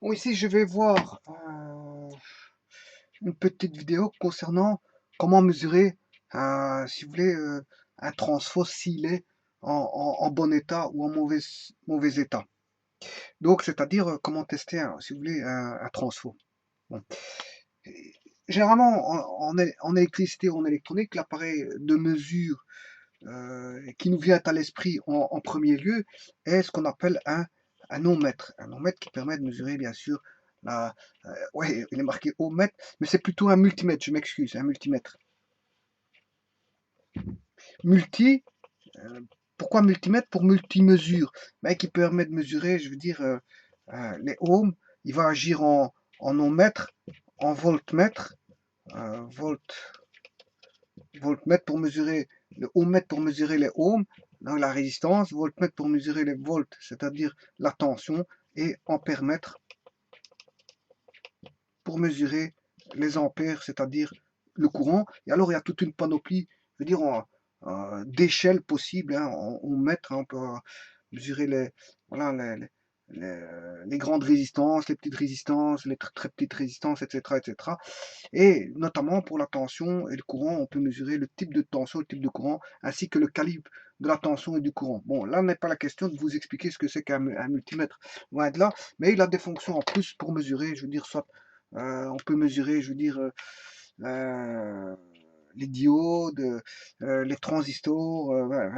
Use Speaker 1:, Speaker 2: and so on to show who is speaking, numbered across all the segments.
Speaker 1: Bon, ici, je vais voir une petite vidéo concernant comment mesurer, si vous voulez, un transfo s'il est en bon état ou en mauvais état. Donc, c'est-à-dire comment tester, si vous voulez, un transfo. Bon. Généralement, en électricité ou en électronique, l'appareil de mesure qui nous vient à l'esprit en premier lieu est ce qu'on appelle un ohmmètre. Un ohmmètre qui permet de mesurer, bien sûr, la, ouais, il est marqué ohmmètre, mais c'est plutôt un multimètre, je m'excuse, un multimètre. Multi, euh, pourquoi multimètre? Pour multimesure, ben, qui permet de mesurer, je veux dire, les ohms. Il va agir en ohmmètre, en voltmètre, volt, voltmètre pour mesurer le ohmmètre pour mesurer les ohms, donc la résistance, voltmètre pour mesurer les volts, c'est-à-dire la tension, et ampèremètre pour mesurer les ampères, c'est-à-dire le courant. Et alors il y a toute une panoplie, je veux dire, d'échelles possibles, hein, en ohmmètre, hein, on peut mesurer voilà, les grandes résistances, les petites résistances, les très petites résistances, etc., etc. Et notamment pour la tension et le courant, on peut mesurer le type de tension, le type de courant, ainsi que le calibre de la tension et du courant. Bon, là n'est pas la question de vous expliquer ce que c'est qu'un multimètre, loin de là, mais il a des fonctions en plus pour mesurer, je veux dire, soit on peut mesurer, je veux dire, euh, les diodes, les transistors,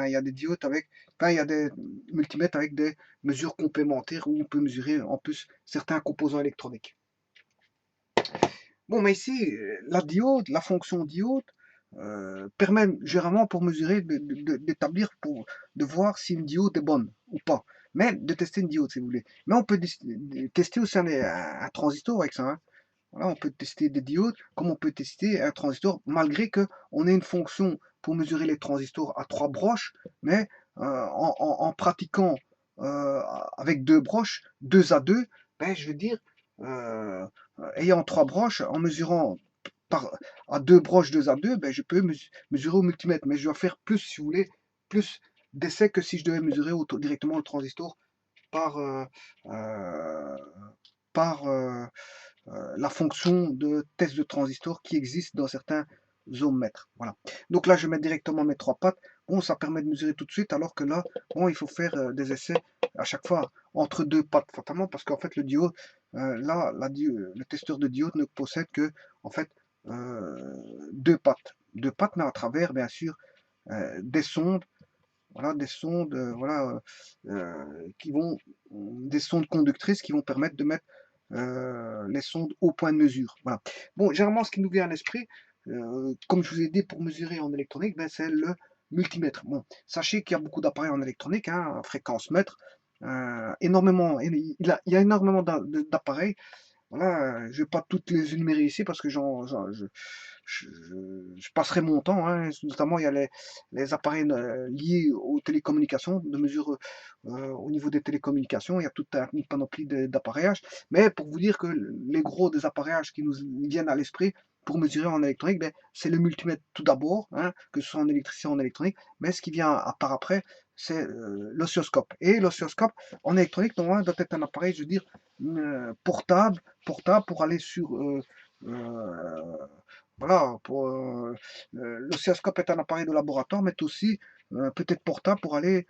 Speaker 1: il y a des diodes avec, il y a des multimètres avec des mesures complémentaires où on peut mesurer en plus certains composants électroniques. Bon, mais ici, la diode, la fonction diode, permet généralement pour mesurer, d'établir, de voir si une diode est bonne ou pas. Mais de tester une diode, si vous voulez. Mais on peut tester aussi un transistor avec ça, hein. Voilà, on peut tester des diodes, comme on peut tester un transistor, malgré que on ait une fonction pour mesurer les transistors à 3 broches, mais en pratiquant avec 2 broches, 2 à 2, ben, je veux dire, euh, ayant 3 broches, en mesurant par, à 2 broches 2 à 2, ben, je peux mesurer au multimètre, mais je dois faire plus, si vous voulez, plus d'essais que si je devais mesurer directement le transistor par, euh, par la fonction de test de transistor qui existe dans certains ohmmètres. Voilà. Donc là, je mets directement mes 3 pattes. Bon, ça permet de mesurer tout de suite, alors que là, bon, il faut faire des essais à chaque fois entre 2 pattes, fatalement, parce qu'en fait, le diode, là, le testeur de diode ne possède que, en fait, 2 pattes. 2 pattes, mais à travers, bien sûr, des sondes, voilà, des sondes, voilà, qui vont, des sondes conductrices qui vont permettre de mettre les sondes au point de mesure. Voilà. Bon, généralement, ce qui nous vient à l'esprit, comme je vous ai dit, pour mesurer en électronique, ben, c'est le multimètre. Bon, sachez qu'il y a beaucoup d'appareils en électronique, hein, un fréquence-mètre, énormément, il y a énormément d'appareils. Voilà, je ne vais pas toutes les énumérer ici parce que je, je passerai mon temps, hein. Notamment, il y a les appareils liés aux télécommunications, de mesure au niveau des télécommunications. Il y a toute une panoplie d'appareillages. Mais pour vous dire que les gros des appareillages qui nous viennent à l'esprit pour mesurer en électronique, ben, c'est le multimètre tout d'abord, hein, que ce soit en électricité ou en électronique. Mais ce qui vient à part après, c'est l'oscilloscope. Et l'oscilloscope en électronique, normalement, doit être un appareil, je veux dire, portable pour aller sur voilà, l'oscilloscope est un appareil de laboratoire, mais aussi peut-être portable pour aller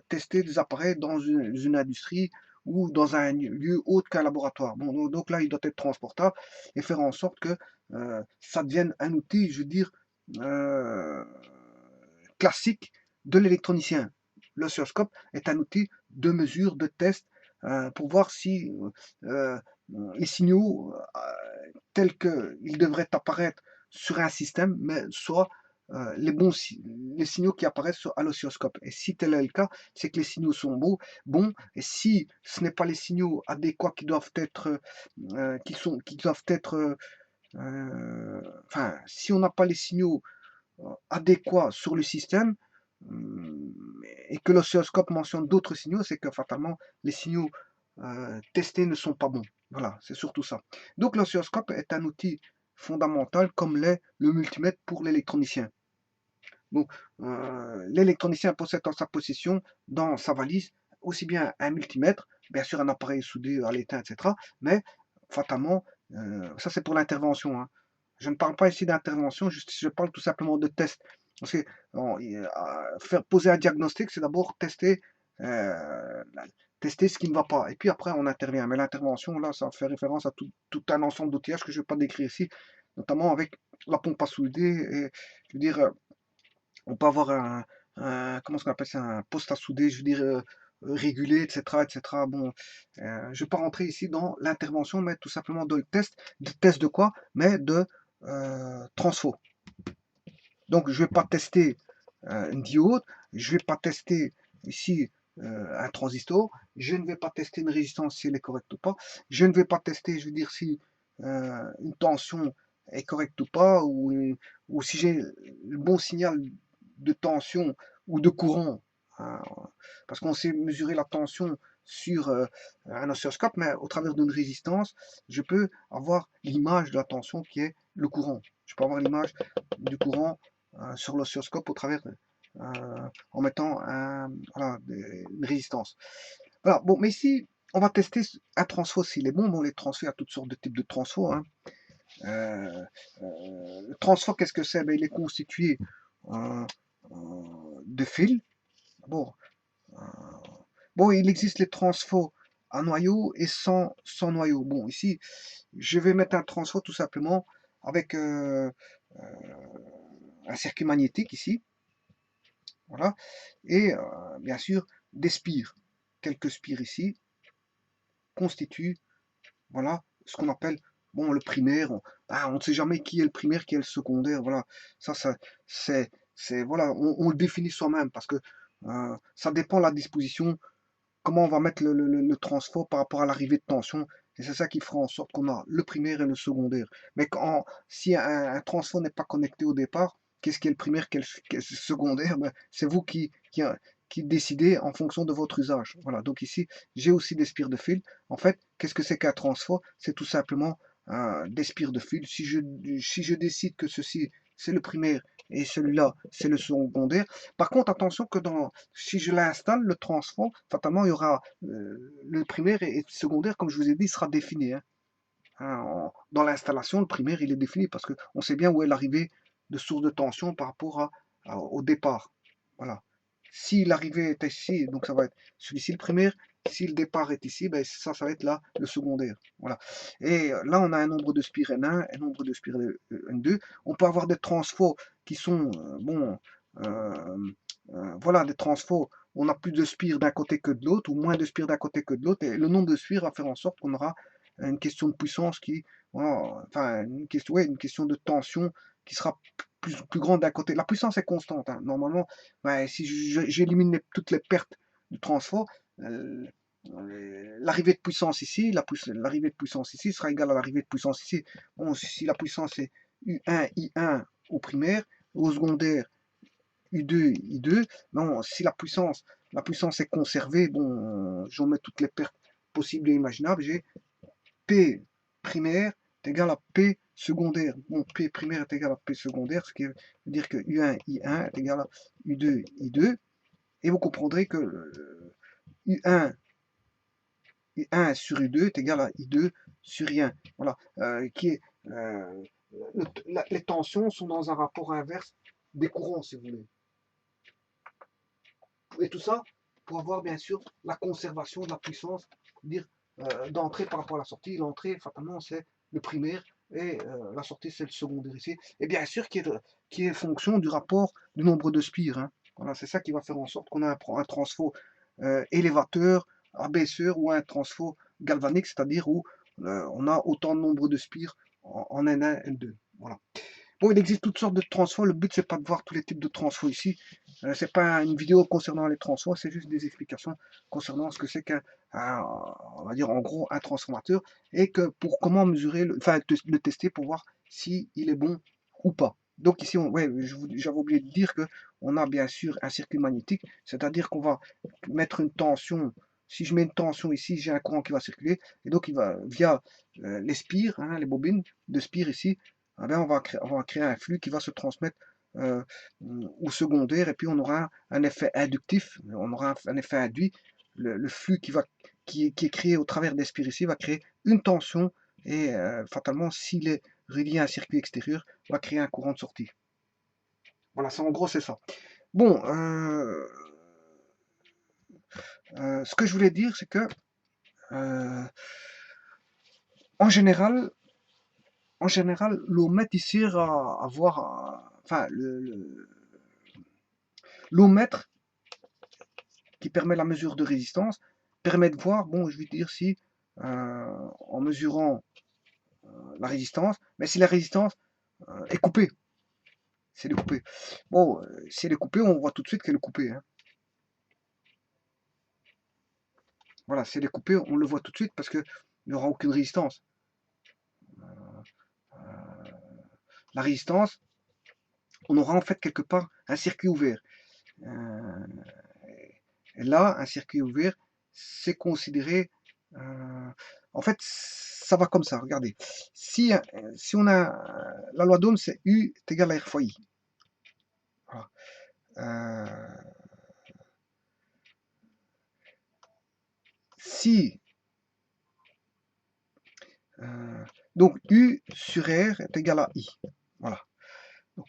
Speaker 1: tester des appareils dans une industrie ou dans un lieu autre qu'un laboratoire. Bon, donc là, il doit être transportable et faire en sorte que ça devienne un outil, je veux dire, euh, classique de l'électronicien. L'oscilloscope est un outil de mesure, de test, pour voir si euh, les signaux tels qu'ils devraient apparaître sur un système, mais soit les signaux qui apparaissent à l'oscilloscope. Et si tel est le cas, c'est que les signaux sont bons. Et si ce n'est pas les signaux adéquats qui doivent être, qui doivent être, enfin, si on n'a pas les signaux adéquat sur le système et que l'oscilloscope mentionne d'autres signaux, c'est que fatalement les signaux testés ne sont pas bons. Voilà, c'est surtout ça. Donc l'oscilloscope est un outil fondamental comme l'est le multimètre pour l'électronicien. Donc l'électronicien possède en sa possession, dans sa valise, aussi bien un multimètre, bien sûr un appareil soudé à l'étain, etc. Mais fatalement, ça c'est pour l'intervention, hein. Je ne parle pas ici d'intervention, je parle tout simplement de test. Parce que faire poser un diagnostic, c'est d'abord euh, tester ce qui ne va pas. Et puis après, on intervient. Mais l'intervention, là, ça fait référence à tout un ensemble d'outillages que je ne vais pas décrire ici, notamment avec la pompe à souder. Et, je veux dire, on peut avoir comment est-ce qu'on appelle ça, un poste à souder, je veux dire, régulé, etc., etc. Bon, je ne vais pas rentrer ici dans l'intervention, mais tout simplement dans le test. De test de quoi? Mais de transfo. Donc, je ne vais pas tester une diode, je ne vais pas tester ici un transistor, je ne vais pas tester une résistance si elle est correcte ou pas, je ne vais pas tester, je veux dire, si une tension est correcte ou pas, ou si j'ai le bon signal de tension ou de courant, hein, parce qu'on sait mesurer la tension sur un oscilloscope, mais au travers d'une résistance, je peux avoir l'image de la tension qui est le courant. Je peux avoir l'image du courant sur l'oscilloscope au travers en mettant voilà, une résistance. Voilà, bon, mais ici, on va tester un transfo s'il est bon. Bon, les transfos, il y a toutes sortes de types de transfos, hein. Le transfo, qu'est-ce que c'est? Ben, il est constitué de fils. Bon, euh, bon, il existe les transfos à noyau et sans noyau. Bon, ici, je vais mettre un transfo tout simplement avec un circuit magnétique ici. Voilà. Et bien sûr, des spires. Quelques spires ici constituent, voilà, ce qu'on appelle, bon, le primaire. On ne sait jamais qui est le primaire, qui est le secondaire. Voilà, ça voilà, on le définit soi-même parce que ça dépend de la disposition, comment on va mettre le transfo par rapport à l'arrivée de tension. Et c'est ça qui fera en sorte qu'on a le primaire et le secondaire. Mais si un transfo n'est pas connecté au départ, qu'est-ce qui est le primaire, qu'est-ce qui est le secondaire? Ben, c'est vous qui décidez en fonction de votre usage. Voilà, donc ici, j'ai aussi des spires de fil. En fait, qu'est-ce que c'est qu'un transfo? C'est tout simplement des spires de fil. Si je décide que ceci, c'est le primaire et celui-là, c'est le secondaire. Par contre, attention que si je l'installe, le transfo, fatalement, il y aura le primaire et le secondaire, comme je vous ai dit, sera défini, hein. Dans l'installation, le primaire, il est défini parce qu'on sait bien où est l'arrivée de source de tension par rapport au départ. Voilà. Si l'arrivée est ici, donc ça va être celui-ci le primaire. Si le départ est ici, ben ça va être là le secondaire. Voilà. Et là, on a un nombre de spires N1, un nombre de spires N2. On peut avoir des transfos qui sont, bon, voilà, des transfos. On a plus de spires d'un côté que de l'autre, ou moins de spires d'un côté que de l'autre. Et le nombre de spires va faire en sorte qu'on aura une question de puissance voilà, enfin, une question de tension qui sera plus grande d'un côté. La puissance est constante, hein. Normalement, ben, si j'élimine toutes les pertes du transfert, l'arrivée de puissance ici, l'arrivée de puissance ici sera égale à l'arrivée de puissance ici. Bon, si la puissance est U1, I1 au primaire, au secondaire, U2, I2, non, si la puissance est conservée, bon, j'en mets toutes les pertes possibles et imaginables, j'ai P primaire est égal à P secondaire. Bon, P primaire est égal à P secondaire, ce qui veut dire que U1, I1 est égal à U2, I2. Et vous comprendrez que U1, I1 sur U2 est égal à I2 sur I1. Voilà. Les tensions sont dans un rapport inverse des courants, si vous voulez. Et tout ça pour avoir bien sûr la conservation de la puissance, dire d'entrée par rapport à la sortie. L'entrée, fatalement, c'est le primaire et la sortie, c'est le secondaire ici. Et bien sûr, qui est fonction du rapport du nombre de spires, hein. Voilà, c'est ça qui va faire en sorte qu'on a un transfo élévateur, abaisseur ou un transfo galvanique, c'est-à-dire où on a autant de nombre de spires en N1, N2. Voilà. Bon, il existe toutes sortes de transfos. Le but, c'est pas de voir tous les types de transfos ici. C'est pas une vidéo concernant les transfos, c'est juste des explications concernant ce que c'est on va dire en gros un transformateur et que pour comment mesurer, enfin le tester pour voir si il est bon ou pas. Donc ici, ouais, j'avais oublié de dire que on a bien sûr un circuit magnétique, c'est-à-dire qu'on va mettre une tension. Si je mets une tension ici, j'ai un courant qui va circuler et donc il va via les spires, hein, les bobines de spires ici, eh bien, on va créer un flux qui va se transmettre au secondaire et puis on aura un effet inductif, on aura un effet induit le flux qui est créé au travers des spires ici va créer une tension et fatalement, s'il est relié à un circuit extérieur, va créer un courant de sortie. Voilà, en gros, c'est ça. Bon, ce que je voulais dire, c'est que en général, l'ohmètre il sert à voir, enfin, l'ohmètre qui permet la mesure de résistance permet de voir, bon, je vais dire si en mesurant la résistance, mais si la résistance est coupée, si elle est coupée. Bon, si elle est coupée, on voit tout de suite qu'elle est coupée. Hein. Voilà, si elle est coupée, on le voit tout de suite parce qu'il n'y aura aucune résistance. La résistance, on aura en fait quelque part un circuit ouvert. Et là, un circuit ouvert, c'est considéré... en fait, ça va comme ça, regardez. Si on a... La loi d'Ohm, c'est U est égal à R fois I. Voilà. Si... donc U sur R est égal à I. Voilà. Donc,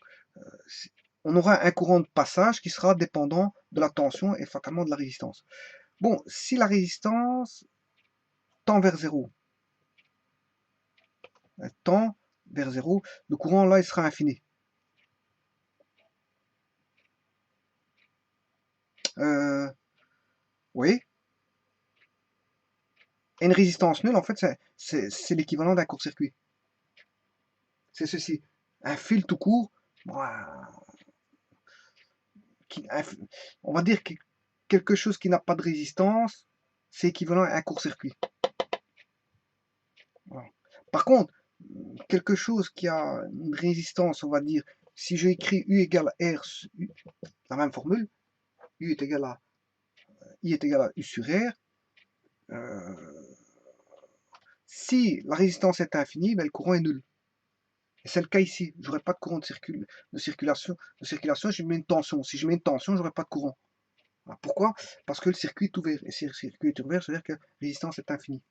Speaker 1: on aura un courant de passage qui sera dépendant de la tension et fatalement de la résistance. Bon, si la résistance tend vers 0, tend vers 0, le courant là il sera infini. Oui. Et une résistance nulle, en fait, c'est l'équivalent d'un court-circuit. C'est ceci. Un fil tout court, on va dire que quelque chose qui n'a pas de résistance, c'est équivalent à un court-circuit. Voilà. Par contre, quelque chose qui a une résistance, on va dire, si je écris U égale R, la même formule, U est égal à I est égal à U sur R, si la résistance est infinie, ben, le courant est nul. Et c'est le cas ici. Je n'aurai pas de courant de circulation. Je mets une tension. Si je mets une tension, je n'aurai pas de courant. Alors, pourquoi? Parce que le circuit est ouvert. Et si le circuit est ouvert, ça veut dire que la résistance est infinie.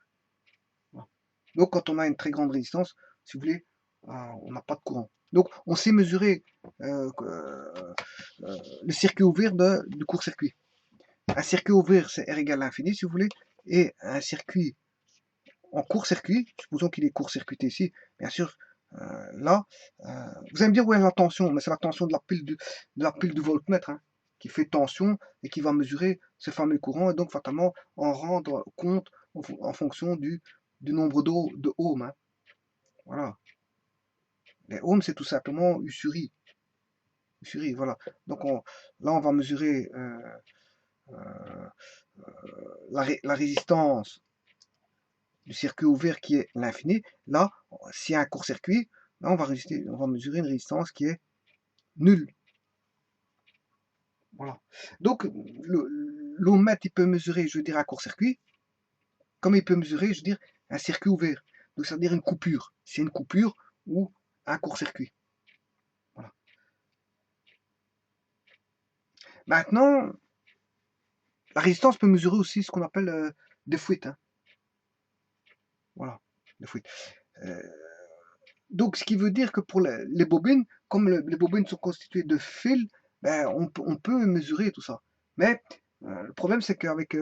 Speaker 1: Voilà. Donc, quand on a une très grande résistance, si vous voulez, on n'a pas de courant. Donc, on sait mesurer le circuit ouvert du court-circuit. Un circuit ouvert, c'est R égale à l'infini, si vous voulez. Et un circuit en court-circuit, supposons qu'il est court-circuité ici, bien sûr, là, vous allez me dire où est la tension, mais c'est la tension de la pile du voltmètre hein, qui fait tension et qui va mesurer ce fameux courant et donc fatalement en rendre compte en fonction du nombre de ohms. Hein. Voilà. Les ohms, c'est tout simplement U sur I. U sur I, voilà. Donc là, on va mesurer la résistance du circuit ouvert qui est l'infini. Là, s'il y a un court-circuit, là, on va mesurer une résistance qui est nulle. Voilà. Donc, l'ohmètre, il peut mesurer, je veux dire, un court-circuit, comme il peut mesurer, je veux dire, un circuit ouvert. Donc, ça veut dire une coupure. C'est une coupure ou un court-circuit. Voilà. Maintenant, la résistance peut mesurer aussi ce qu'on appelle des fuites. Hein. Voilà, des fuites. Donc, ce qui veut dire que pour les bobines, comme les bobines sont constituées de fils, ben, on peut mesurer tout ça. Mais le problème, c'est qu'avec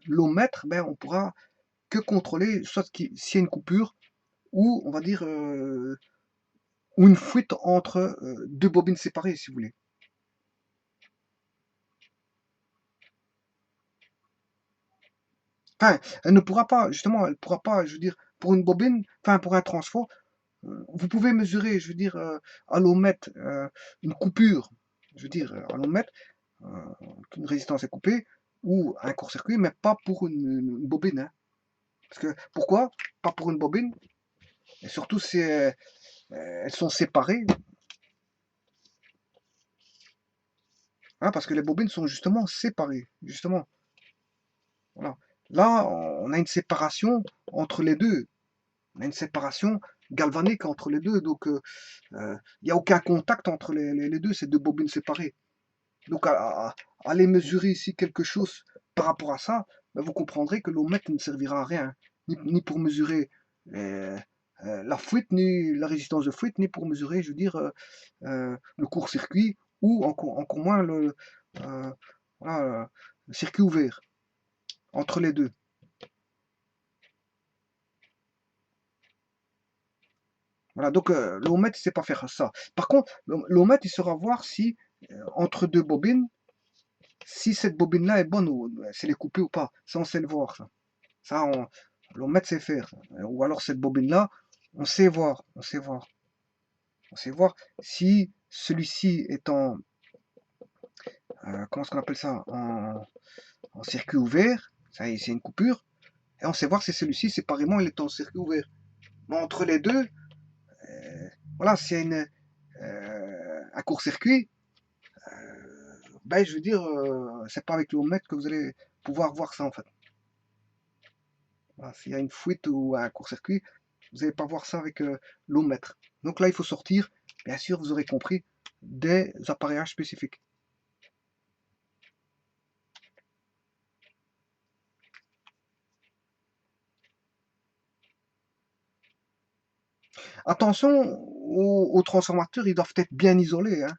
Speaker 1: l'ohmètre, ben, on pourra que contrôler soit s'il y a une coupure ou, on va dire, ou une fuite entre deux bobines séparées, si vous voulez. Enfin, elle ne pourra pas, justement, elle ne pourra pas, je veux dire, pour une bobine, enfin, pour un transfo, vous pouvez mesurer, je veux dire, à l'ohmètre, une coupure, je veux dire, à l'ohmètre, qu'une résistance est coupée, ou un court-circuit, mais pas pour une bobine. Hein. Parce que, pourquoi? Pas pour une bobine, et surtout si elles sont séparées, hein, parce que les bobines sont justement séparées, justement. Voilà. Là, on a une séparation entre les deux. On a une séparation galvanique entre les deux, donc il n'y a aucun contact entre les deux, ces deux bobines séparées. Donc, à aller mesurer ici quelque chose par rapport à ça, ben, vous comprendrez que l'ohmètre ne servira à rien, ni pour mesurer euh, la fuite, ni la résistance de fuite, ni pour mesurer, je veux dire, le court-circuit, ou encore moins euh, voilà, le circuit ouvert, entre les deux. Voilà, donc l'ohmètre, il ne sait pas faire ça. Par contre, l'ohmètre, il saura voir si, entre deux bobines, si cette bobine-là est bonne ou si elle est coupée ou pas. Ça, on sait le voir, ça. Ça, l'ohmètre sait faire. Ou alors cette bobine-là, on sait voir, on sait voir. On sait voir si celui-ci est en, comment est-ce qu'on appelle ça, en circuit ouvert, ça c'est une coupure, et on sait voir si celui-ci, séparément, il est en circuit ouvert. Mais entre les deux, voilà, s'il y a un court-circuit, ben, je veux dire, c'est pas avec le ohmètre que vous allez pouvoir voir ça, en fait. Voilà, s'il y a une fuite ou un court-circuit, vous n'allez pas voir ça avec l'ohmètre. Donc là, il faut sortir, bien sûr, vous aurez compris, des appareillages spécifiques. Attention aux transformateurs, ils doivent être bien isolés, hein,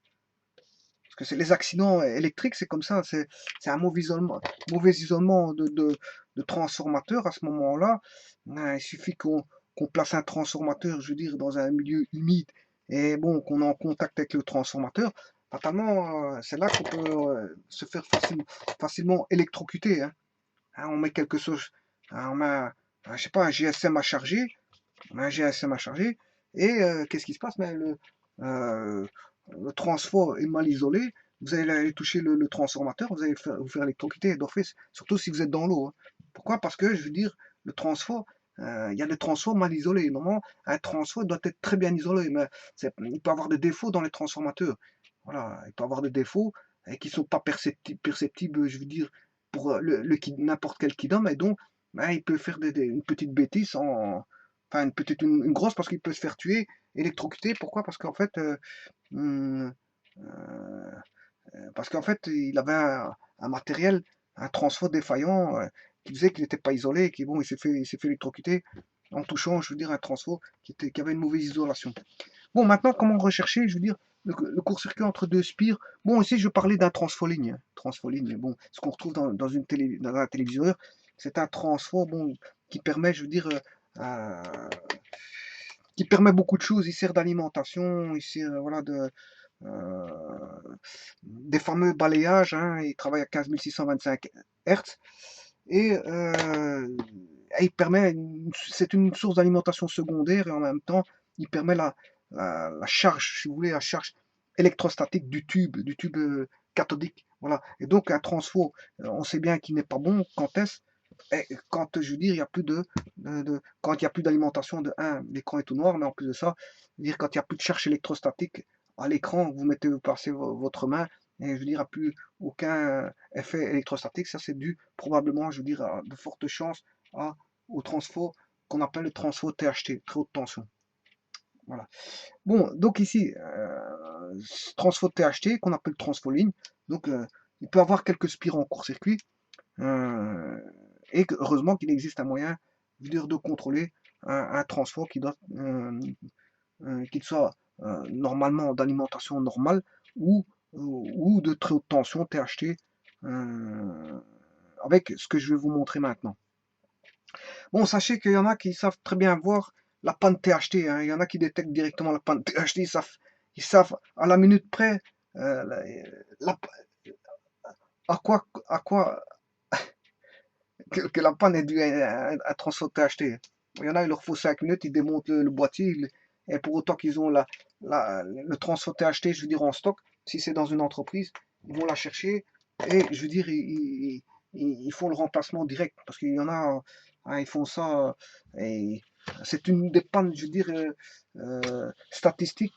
Speaker 1: parce que les accidents électriques, c'est comme ça, c'est un mauvais isolement de transformateur à ce moment-là. Il suffit qu'on place un transformateur, je veux dire, dans un milieu humide, et bon, qu'on est en contact avec le transformateur, fatalement, c'est là qu'on peut se faire facilement électrocuter, hein. On met quelque chose, on met, je sais pas, un GSM à charger, un GSM à charger, et qu'est-ce qui se passe? Mais euh, le transfo est mal isolé, vous allez aller toucher le transformateur, vous allez vous faire électrocuter d'office, surtout si vous êtes dans l'eau, hein. Pourquoi? Parce que, je veux dire, le transfo, il y a des transfos mal isolés. Normalement, un transfo doit être très bien isolé, mais il peut avoir des défauts dans les transformateurs. Voilà, il peut avoir des défauts qui ne sont pas perceptibles, je veux dire, pour n'importe quel kidam, et donc, ben, il peut faire une petite bêtise, enfin une grosse, parce qu'il peut se faire tuer, électrocuter. Pourquoi? Parce qu'en fait, hum, euh, parce qu'en fait, il avait un matériel, un transfo défaillant, qui faisait qu'il n'était pas isolé, et qui, bon, il s'est fait électrocuter en touchant, je veux dire, un transfo qui avait une mauvaise isolation. Bon, maintenant, comment rechercher, je veux dire, le court-circuit entre deux spires? Bon, ici, je parlais d'un transfo-ligne, hein. Transfo-ligne, bon, ce qu'on retrouve dans un téléviseur, c'est un transfo, bon, qui permet, je veux dire, euh, qui permet beaucoup de choses. Il sert d'alimentation, il sert, voilà, euh, des fameux balayages, hein. Il travaille à 15 625 Hz, et il permet, c'est une source d'alimentation secondaire, et en même temps, il permet la charge, si vous voulez, la charge électrostatique du tube cathodique. Voilà. Et donc, un transfo, on sait bien qu'il n'est pas bon. Quand est-ce? Quand, je veux dire, il y a plus quand il n'y a plus d'alimentation de 1, l'écran est tout noir, mais en plus de ça, dire quand il n'y a plus de charge électrostatique à l'écran, vous passez votre main, et je veux dire, il n'y a plus aucun effet électrostatique. Ça, c'est dû probablement, je veux dire, à de fortes chances au transfo qu'on appelle le transfo THT, très haute tension. Voilà. Bon, donc ici, transfo THT, qu'on appelle transfo ligne, donc il peut avoir quelques spiraux en court-circuit, euh, et heureusement qu'il existe un moyen, je veux dire, de contrôler un transfo qu'il soit normalement d'alimentation normale, ou de très haute tension THT, avec ce que je vais vous montrer maintenant. Bon, sachez qu'il y en a qui savent très bien voir la panne THT, hein. Il y en a qui détectent directement la panne THT, ils savent à la minute près la- à quoi que la panne est due à un transfo THT. Il y en a, il leur faut 5 minutes, ils démontent le boîtier, et pour autant qu'ils ont le transfo THT, je veux dire, en stock, si c'est dans une entreprise, ils vont la chercher, et je veux dire, ils font le remplacement direct, parce qu'il y en a, hein, ils font ça, et c'est une des pannes, je veux dire, statistiques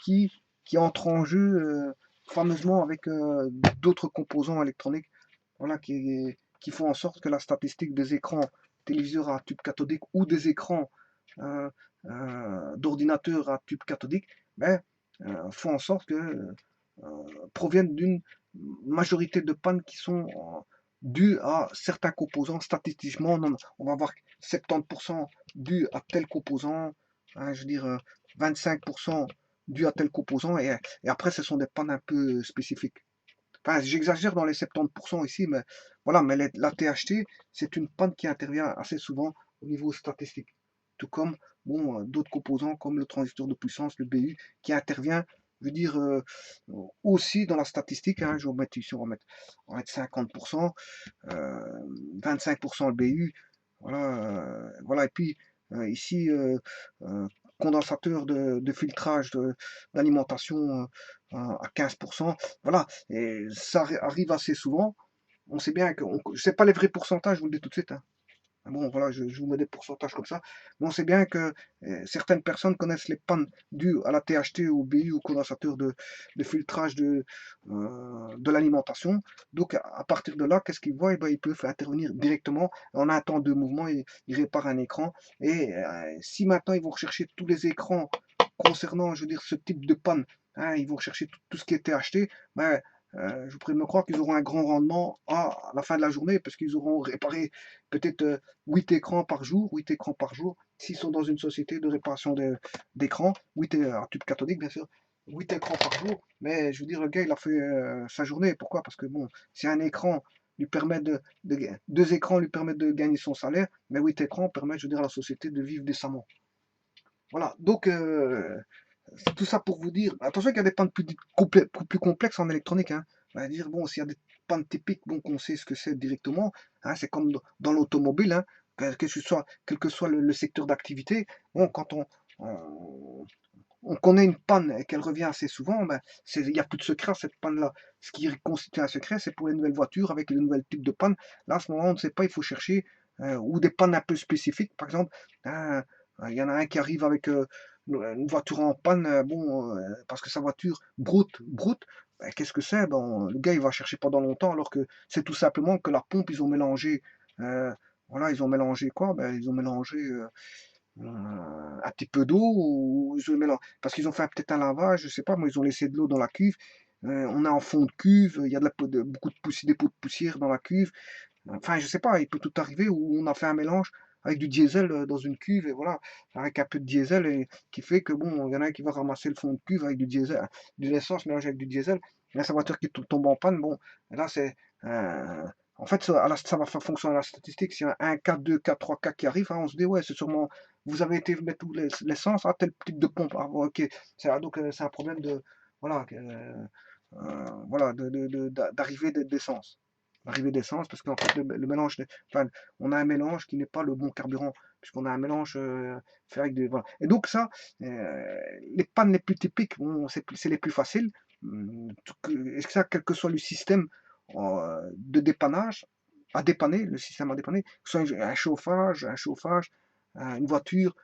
Speaker 1: qui entrent en jeu fameusement avec d'autres composants électroniques, voilà, qui font en sorte que la statistique des écrans téléviseurs à tube cathodique, ou des écrans euh, d'ordinateurs à tube cathodique, ben, font en sorte que proviennent d'une majorité de pannes qui sont dues à certains composants. Statistiquement, on va avoir 70% dû à tel composant, hein, je veux dire 25% dû à tel composant, et après ce sont des pannes un peu spécifiques. Enfin, j'exagère dans les 70% ici, mais voilà, mais la THT, c'est une panne qui intervient assez souvent au niveau statistique. Tout comme bon, d'autres composants comme le transistor de puissance, le BU, qui intervient, je veux dire, aussi dans la statistique. Hein, je vais mettre ici, on va mettre 50%, 25% le BU, voilà, et puis ici, condensateur de filtrage d'alimentation à 15%, voilà, et ça arrive assez souvent. On sait bien que, je sais pas les vrais pourcentages, je vous le dis tout de suite, hein. Bon, voilà, je vous mets des pourcentages comme ça. Mais on sait bien que certaines personnes connaissent les pannes dues à la THT, au BU, au condensateur de filtrage de l'alimentation. Donc, à partir de là, qu'est-ce qu'ils voient? Eh ben, ils peuvent intervenir directement en un temps de mouvement. Ils réparent un écran. Et si maintenant, ils vont rechercher tous les écrans concernant, je veux dire, ce type de panne, hein, ils vont rechercher tout ce qui est THT, ben, je pourrais me croire qu'ils auront un grand rendement à la fin de la journée parce qu'ils auront réparé peut-être 8 écrans par jour, 8 écrans par jour, s'ils sont dans une société de réparation d'écrans, 8 un tube cathodique bien sûr, 8 écrans par jour, mais je veux dire, le gars il a fait sa journée, pourquoi? Parce que bon, si un écran lui permet deux écrans lui permettent de gagner son salaire, mais 8 écrans permettent, je veux dire, à la société de vivre décemment. Voilà, donc c'est tout ça pour vous dire, attention qu'il y a des pannes plus complexes en électronique, hein. On va dire, bon, s'il y a des pannes typiques, bon, qu'on sait ce que c'est directement, hein, c'est comme dans l'automobile, hein, quel que soit le secteur d'activité, bon, quand on connaît une panne et qu'elle revient assez souvent, ben, il n'y a plus de secret à cette panne-là. Ce qui constitue un secret, c'est pour les nouvelles voitures avec les nouvelles types de pannes. Là, à ce moment, on ne sait pas, il faut chercher, ou des pannes un peu spécifiques, par exemple, hein, il y en a un qui arrive avec une voiture en panne, bon, parce que sa voiture broute, ben, qu'est-ce que c'est? Ben, le gars, il va chercher pendant longtemps, alors que c'est tout simplement que la pompe, ils ont mélangé, voilà, ils ont mélangé quoi? Ben, ils ont mélangé un petit peu d'eau, ou ils ont parce qu'ils ont fait peut-être un lavage, je sais pas, moi, ils ont laissé de l'eau dans la cuve. On est en fond de cuve, il y a beaucoup de poussière, des pots de poussière dans la cuve. Enfin, je sais pas, il peut tout arriver où on a fait un mélange avec du diesel dans une cuve, et voilà, avec un peu de diesel, et qui fait que bon, il y en a un qui va ramasser le fond de cuve avec du diesel, de l'essence mélangée avec du diesel, et là, sa voiture qui tombe en panne, bon, et là, en fait, ça va faire fonctionner la statistique. S'il y a un cas, deux cas, trois cas qui arrivent, hein, on se dit, ouais, c'est sûrement, vous avez été mettre tout l'essence à tel type de pompe. Ah, bon, ok, donc c'est un problème voilà, voilà, d'arrivée d'essence. L'arrivée d'essence, parce qu'en fait, le mélange, enfin, on a un mélange qui n'est pas le bon carburant, puisqu'on a un mélange fait avec des. Voilà. Et donc, ça, les pannes les plus typiques, bon, c'est les plus faciles. Et ça, quel que soit le système de dépannage, à dépanner, le système à dépanner, que ce soit un chauffage, une voiture,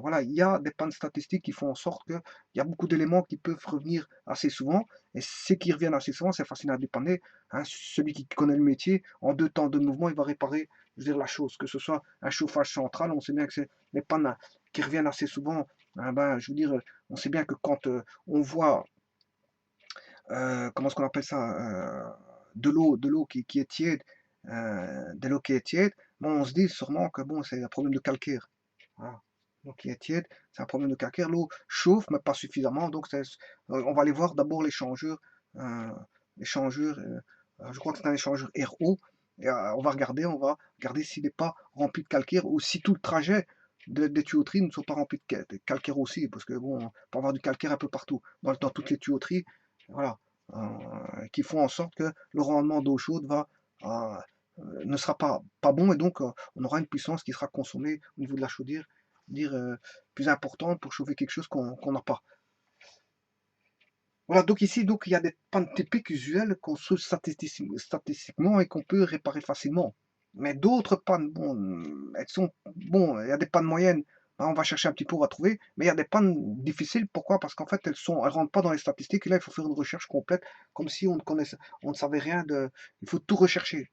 Speaker 1: voilà, il y a des pannes statistiques qui font en sorte qu'il y a beaucoup d'éléments qui peuvent revenir assez souvent, et ceux qui reviennent assez souvent, c'est facile à dépanner, hein. Celui qui connaît le métier, en 2 temps de mouvement, il va réparer, je veux dire, la chose, que ce soit un chauffage central, on sait bien que c'est les pannes qui reviennent assez souvent, hein, ben, je veux dire, on sait bien que quand on voit, comment est-ce qu'on appelle ça, de l'eau qui est tiède, de l'eau qui est tiède, bon, on se dit sûrement que bon, c'est un problème de calcaire. Voilà. L'eau qui est tiède, c'est un problème de calcaire. L'eau chauffe, mais pas suffisamment. Donc, on va aller voir d'abord l'échangeur. L'échangeur, je crois que c'est un échangeur RO. Et on va regarder s'il n'est pas rempli de calcaire, ou si tout le trajet des tuyauteries ne sont pas remplis de calcaire aussi. Parce que bon, on peut avoir du calcaire un peu partout, dans toutes les tuyauteries. Voilà. Qui font en sorte que le rendement d'eau chaude euh, ne sera pas bon, et donc on aura une puissance qui sera consommée au niveau de la chaudière, dire plus importante pour chauffer quelque chose qu'on n'a pas. Voilà, donc ici, donc, il y a des pannes typiques usuelles qu'on trouve statistiquement et qu'on peut réparer facilement. Mais d'autres pannes, bon, elles sont, bon, il y a des pannes moyennes, hein, on va chercher un petit peu, on va trouver, mais il y a des pannes difficiles. Pourquoi? Parce qu'en fait, elles rentrent pas dans les statistiques, et là, il faut faire une recherche complète, comme si on ne savait rien il faut tout rechercher,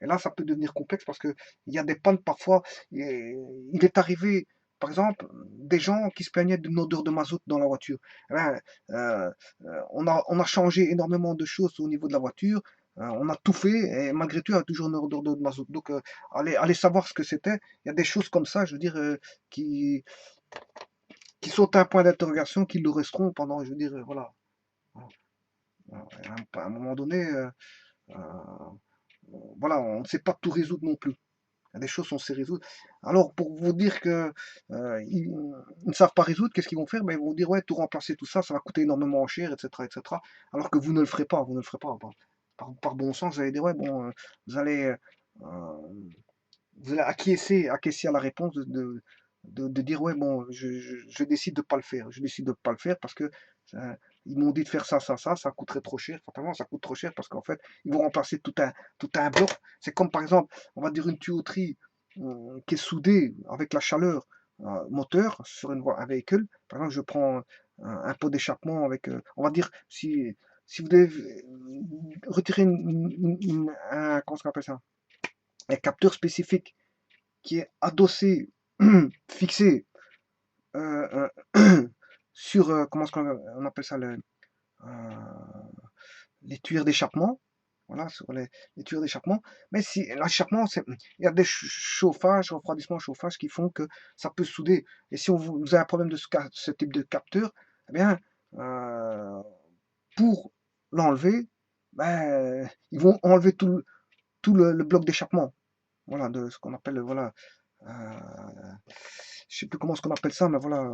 Speaker 1: et là, ça peut devenir complexe parce que il y a des pannes parfois, il est arrivé par exemple, des gens qui se plaignaient d'une odeur de mazout dans la voiture. Eh ben, on a changé énormément de choses au niveau de la voiture. On a tout fait et malgré tout, il y a toujours une odeur de mazout. Donc, allez savoir ce que c'était. Il y a des choses comme ça, je veux dire, qui, qui sont un point d'interrogation, qui le resteront pendant, je veux dire, voilà. À un moment donné, euh, voilà, on ne sait pas tout résoudre non plus. Il y a des choses on sait résoudre. Alors, pour vous dire que ils ne savent pas résoudre, qu'est-ce qu'ils vont faire? Ben, ils vont dire, ouais, tout remplacer, tout ça, ça va coûter énormément cher, etc., etc. Alors que vous ne le ferez pas, vous ne le ferez pas. Par bon sens, vous allez dire, ouais, bon, vous allez, euh, vous allez acquiescer à la réponse de dire, ouais, bon, je décide de pas le faire. Je décide de pas le faire parce que ils m'ont dit de faire ça coûterait trop cher. Fatalement, ça coûte trop cher parce qu'en fait, ils vont remplacer tout un bloc. C'est comme, par exemple, on va dire une tuyauterie qui est soudée avec la chaleur moteur sur un véhicule. Par exemple, je prends un pot d'échappement avec, on va dire, si vous devez retirer comment on appelle ça? Un capteur spécifique qui est adossé, fixé sur, comment est-ce qu'on appelle ça, les tuyaux d'échappement. Voilà, sur les tuyaux d'échappement. Mais si l'échappement, il y a des chauffages, refroidissement, chauffage qui font que ça peut souder. Et si vous avez un problème de ce type de capteur, eh bien, pour l'enlever, ben, ils vont enlever tout le bloc d'échappement. Voilà, de ce qu'on appelle, voilà, je sais plus comment ce qu'on appelle ça, mais voilà.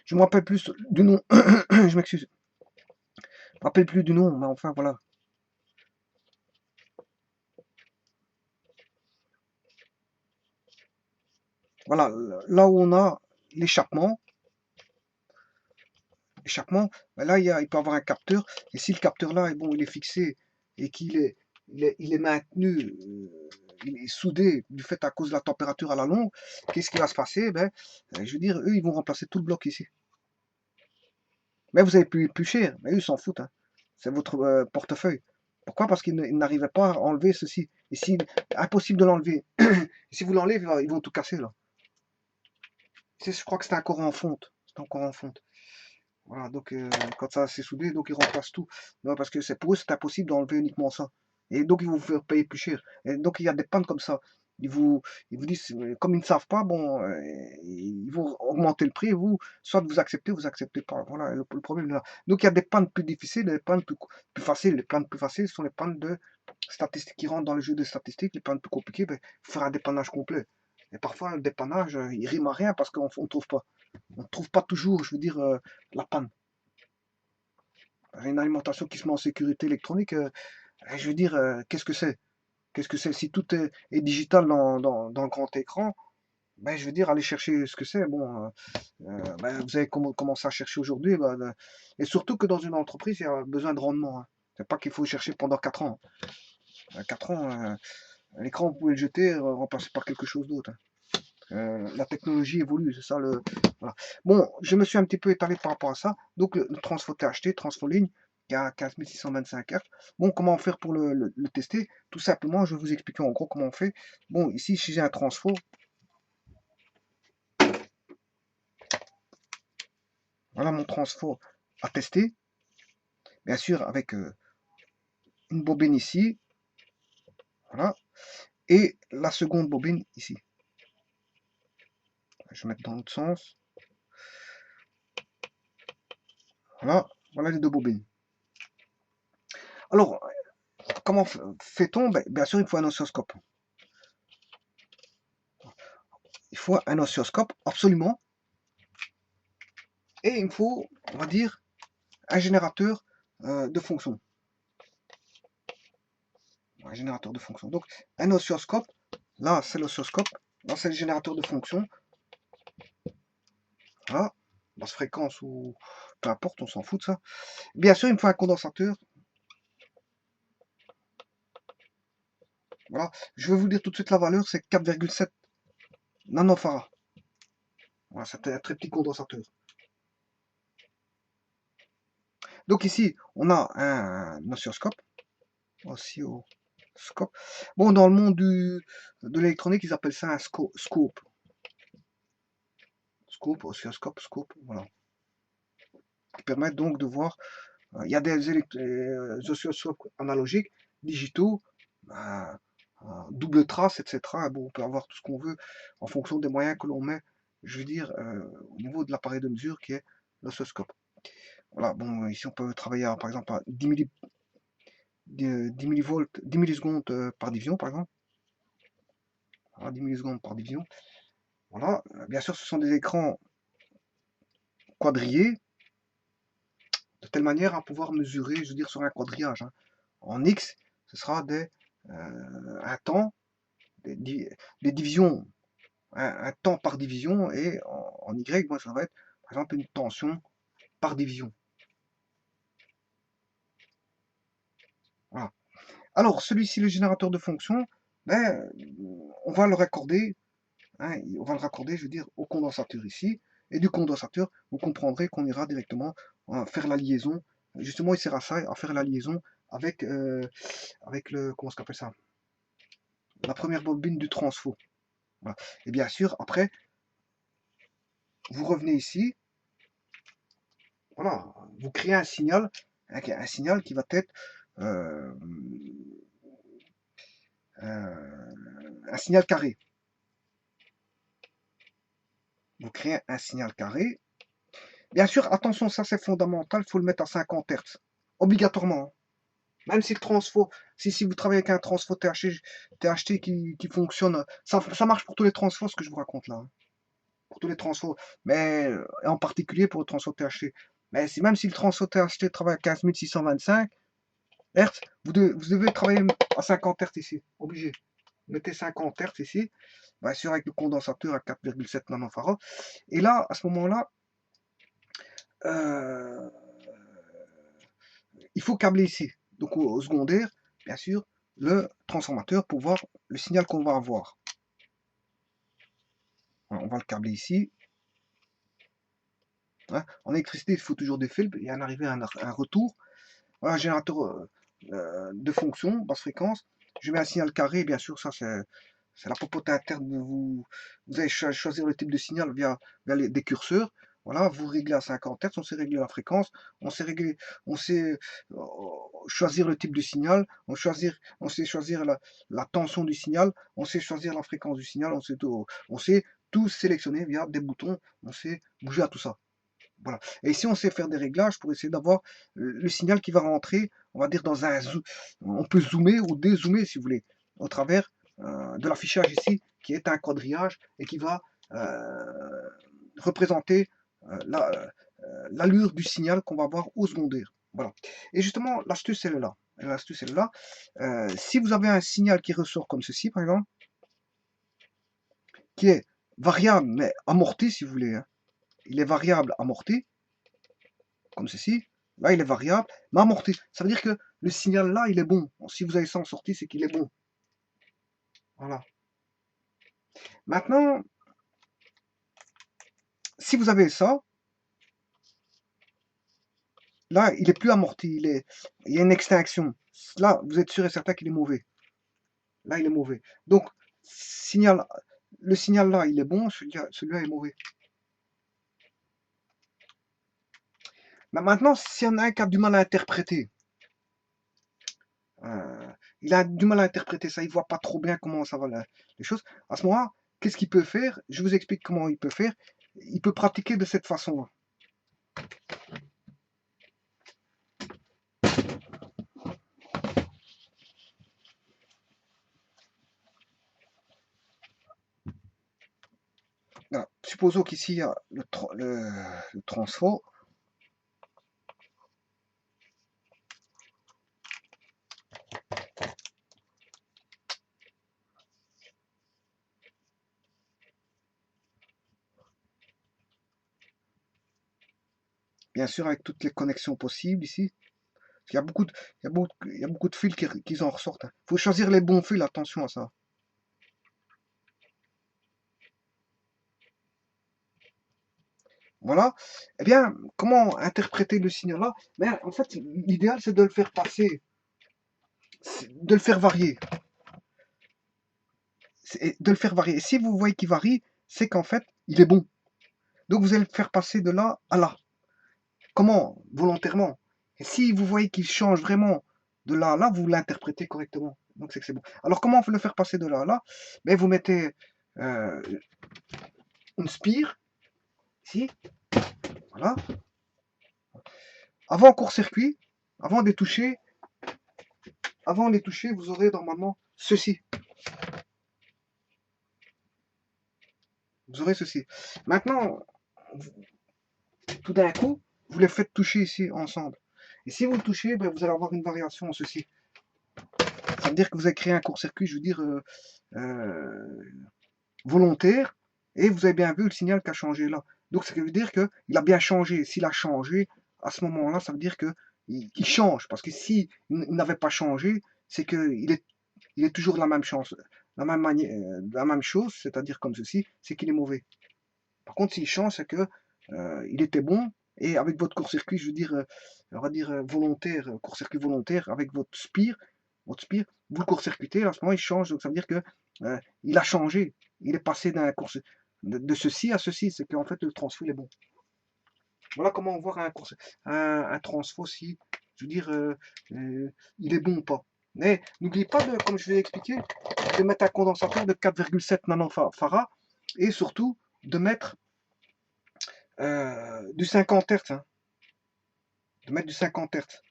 Speaker 1: Je me rappelle plus du nom. Je m'excuse. Je me rappelle plus du nom, mais enfin voilà. Voilà, là où on a l'échappement, ben là il peut y avoir un capteur. Et si le capteur là est bon, il est fixé et qu'il est maintenu, il est soudé du fait à cause de la température à la longue, qu'est-ce qui va se passer? Ben, je veux dire, eux, ils vont remplacer tout le bloc ici. Mais vous avez plus cher, mais eux, ils s'en foutent, hein. C'est votre portefeuille. Pourquoi? Parce qu'ils n'arrivaient pas à enlever ceci. Et si impossible de l'enlever. Si vous l'enlevez, ils vont tout casser là. Je crois que c'était encore en fonte. C'était encore en fonte. Voilà, donc quand ça s'est soudé, donc ils remplacent tout. Non, parce que c'est pour eux, c'est impossible d'enlever uniquement ça. Et donc ils vont vous faire payer plus cher. Et donc il y a des pannes comme ça. Ils vous, ils vous disent, comme ils ne savent pas, bon, ils vont augmenter le prix, et vous, soit vous acceptez pas. Voilà le problème là. Donc il y a des pannes plus difficiles, des pannes plus faciles. Les pannes plus faciles sont les pannes de statistiques qui rentrent dans le jeu de statistiques. Les pannes plus compliquées, ben, il faut faire un dépannage complet. Et parfois, le dépannage, il rime à rien parce qu'on ne trouve pas. On ne trouve pas toujours, je veux dire, la panne. Une alimentation qui se met en sécurité électronique, je veux dire, qu'est-ce que c'est? Qu'est-ce que c'est? Si tout est digital dans le grand écran, ben, je veux dire, aller chercher ce que c'est. Bon, ben, vous avez commencé à chercher aujourd'hui. Ben, et surtout que dans une entreprise, il y a besoin de rendement, hein. C'est pas qu'il faut chercher pendant 4 ans. 4 ans, l'écran, vous pouvez le jeter, remplacer par quelque chose d'autre, hein. La technologie évolue, c'est ça le. Voilà. Bon, je me suis un petit peu étalé par rapport à ça. Donc, le Transfo THT, Transfo Ligne, qui a 15 625 F. Bon, comment faire pour le tester? Tout simplement, je vais vous expliquer en gros comment on fait. Bon, ici, si j'ai un Transfo, voilà mon Transfo à tester. Bien sûr, avec une bobine ici. Voilà. Et la seconde bobine ici. Je vais mettre dans l'autre sens. Voilà. Voilà les deux bobines. Alors, comment fait-on? Ben, bien sûr, il faut un oscilloscope. Il faut un oscilloscope, absolument. Et il me faut, on va dire, un générateur de fonction. Un générateur de fonction. Donc, un oscilloscope, là, c'est l'oscilloscope, là, c'est le générateur de fonction. Voilà, basse fréquence ou peu importe, on s'en fout de ça. Bien sûr, il me faut un condensateur. Voilà, je vais vous dire tout de suite la valeur, c'est 4,7 nanofarad. Voilà, c'est un très petit condensateur. Donc ici, on a un oscilloscope. Oscilloscope. Bon, dans le monde de l'électronique, ils appellent ça un scope. Scope, oscilloscope, scope, voilà. Qui permettent donc de voir. Il y a des oscilloscopes analogiques, digitaux, double trace, etc. Bon, on peut avoir tout ce qu'on veut en fonction des moyens que l'on met, je veux dire, au niveau de l'appareil de mesure qui est l'oscilloscope. Voilà, bon, ici on peut travailler par exemple à 10 millivolts, 10 millisecondes par division, par exemple. Voilà, 10 millisecondes par division. Voilà, bien sûr, ce sont des écrans quadrillés, de telle manière à pouvoir mesurer, je veux dire, sur un quadrillage. Hein. En X, ce sera un temps, des divisions, un temps par division, et en Y, moi, ça va être, par exemple, une tension par division. Voilà. Alors, celui-ci, le générateur de fonctions, ben, on va le raccorder, hein, on va le raccorder, je veux dire, au condensateur ici, et du condensateur, vous comprendrez qu'on ira directement faire la liaison. Justement, il sert à ça, à faire la liaison avec, avec le, comment on appelle ça, la première bobine du transfo. Voilà. Et bien sûr, après, vous revenez ici, voilà, vous créez un signal qui va être euh, un signal carré. Vous créez un signal carré. Bien sûr, attention, ça c'est fondamental, il faut le mettre à 50 Hz, obligatoirement. Même si le transfo, si vous travaillez avec un transfo THT qui fonctionne, ça marche pour tous les transfos, ce que je vous raconte là. Hein. Pour tous les transfos, mais en particulier pour le transfo THT. Mais même si le transfo THT travaille à 15 625 Hz, vous devez travailler à 50 Hz ici, obligé. Mettez 50 Hz ici, bien sûr avec le condensateur à 4,7 nanofarad. Et là, à ce moment-là, il faut câbler ici. Donc au secondaire, bien sûr, le transformateur pour voir le signal qu'on va avoir. Voilà, on va le câbler ici. Hein. En électricité, il faut toujours des fils. Il y a un arrivé, un retour. Voilà, un générateur de fonction, basse fréquence. Je mets un signal carré, bien sûr, ça c'est la popote interne. Vous allez choisir le type de signal via des curseurs. Voilà, vous réglez à 50 Hz, on sait régler la fréquence, on sait choisir le type de signal, on sait choisir la tension du signal, on sait choisir la fréquence du signal, on sait tout sélectionner via des boutons, on sait bouger à tout ça. Voilà. Et ici, on sait faire des réglages pour essayer d'avoir le signal qui va rentrer, on va dire, dans un zoom. On peut zoomer ou dézoomer, si vous voulez, au travers de l'affichage ici, qui est un quadrillage et qui va représenter l'allure du signal qu'on va avoir au secondaire. Voilà. Et justement, l'astuce, elle est là. L'astuce, elle est là. Si vous avez un signal qui ressort comme ceci, par exemple, qui est variable, mais amorti, si vous voulez, hein. Il est variable amorti, comme ceci. Là, il est variable, mais amorti. Ça veut dire que le signal là, il est bon. Si vous avez ça en sortie, c'est qu'il est bon. Voilà. Maintenant, si vous avez ça, là, il est plus amorti. Il y a une extinction. Là, vous êtes sûr et certain qu'il est mauvais. Là, il est mauvais. Donc, le signal là, il est bon, celui-là est mauvais. Mais maintenant, s'il y en a un qui a du mal à interpréter, il a du mal à interpréter ça, il voit pas trop bien comment ça va les choses. À ce moment-là, qu'est-ce qu'il peut faire? Je vous explique comment il peut faire. Il peut pratiquer de cette façon-là. Voilà. Supposons qu'ici il y a le transfo. Bien sûr, avec toutes les connexions possibles ici. Il y a beaucoup de fils qui en ressortent. Il faut choisir les bons fils, attention à ça. Voilà. Eh bien, comment interpréter le signal-là? Ben, en fait, l'idéal, c'est de le faire passer, de le faire varier. De le faire varier. Et si vous voyez qu'il varie, c'est qu'en fait, il est bon. Donc, vous allez le faire passer de là à là. Comment? Volontairement. Et si vous voyez qu'il change vraiment de là à là, vous l'interprétez correctement. Donc, c'est que c'est bon. Alors, comment on peut le faire passer de là à là? Ben, vous mettez euh, une spire, ici, voilà. Avant court-circuit, avant de les toucher, vous aurez normalement ceci. Vous aurez ceci. Maintenant, tout d'un coup, vous les faites toucher ici ensemble. Et si vous le touchez, ben, vous allez avoir une variation en ceci. Ça veut dire que vous avez créé un court-circuit, je veux dire, volontaire, et vous avez bien vu le signal qui a changé là. Donc ça veut dire qu'il a bien changé. S'il a changé, à ce moment-là, ça veut dire qu'il change. Parce que s'il n'avait pas changé, c'est il est toujours la même chance, la même manière, la même chose, c'est-à-dire comme ceci, c'est qu'il est mauvais. Par contre, s'il change, c'est que il était bon, et avec votre court-circuit, je veux dire, on va dire volontaire, court-circuit volontaire, avec votre spire, vous le court-circuitez, à ce moment il change, donc ça veut dire que il a changé, il est passé de ceci à ceci, c'est qu'en fait le transfo il est bon. Voilà comment on voit un transfo si, je veux dire, il est bon ou pas. Mais n'oubliez pas, comme je l'ai expliqué, de mettre un condensateur de 4,7 nanofarad et surtout de mettre du 50 Hz, hein, de mettre du 50 Hz.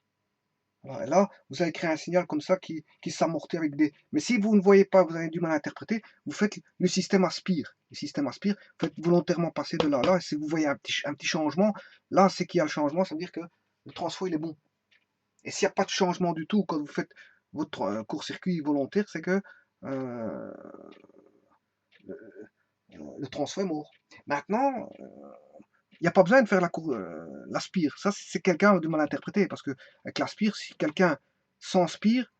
Speaker 1: Voilà, et là, vous allez créer un signal comme ça qui s'amortit avec des. Mais si vous ne voyez pas, vous avez du mal à interpréter, vous faites le système aspire. Le système aspire, vous faites volontairement passer de là à là. Et si vous voyez un petit changement, là, c'est qu'il y a le changement, ça veut dire que le transfo, il est bon. Et s'il n'y a pas de changement du tout quand vous faites votre court-circuit volontaire, c'est que euh, le transfo est mort. Maintenant, il n'y a pas besoin de faire l'aspire. Ça, c'est quelqu'un a du mal à interpréter. Parce que avec l'aspire, si quelqu'un s'inspire,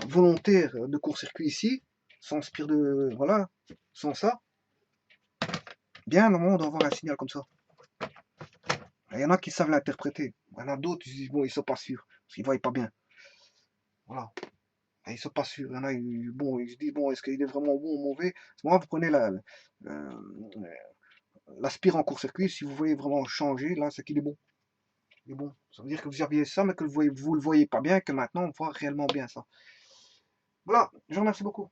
Speaker 1: volontaire de court-circuit ici, s'inspire de. Voilà, sans ça, bien, normalement, on doit avoir un signal comme ça. Il y en a qui savent l'interpréter. Il y en a d'autres, ils disent, bon, ils sont pas sûrs. Parce qu'ils ne voient pas bien. Voilà. Et ils sont pas sûrs. Il y en a, bon, ils se disent, bon, est-ce qu'il est vraiment bon ou mauvais? Moi, vous prenez euh, l'aspire en court-circuit. Si vous voyez vraiment changer, là, c'est qu'il est bon. Mais bon, ça veut dire que vous aviez ça, mais que vous le voyez pas bien, que maintenant on voit réellement bien ça. Voilà, je vous remercie beaucoup.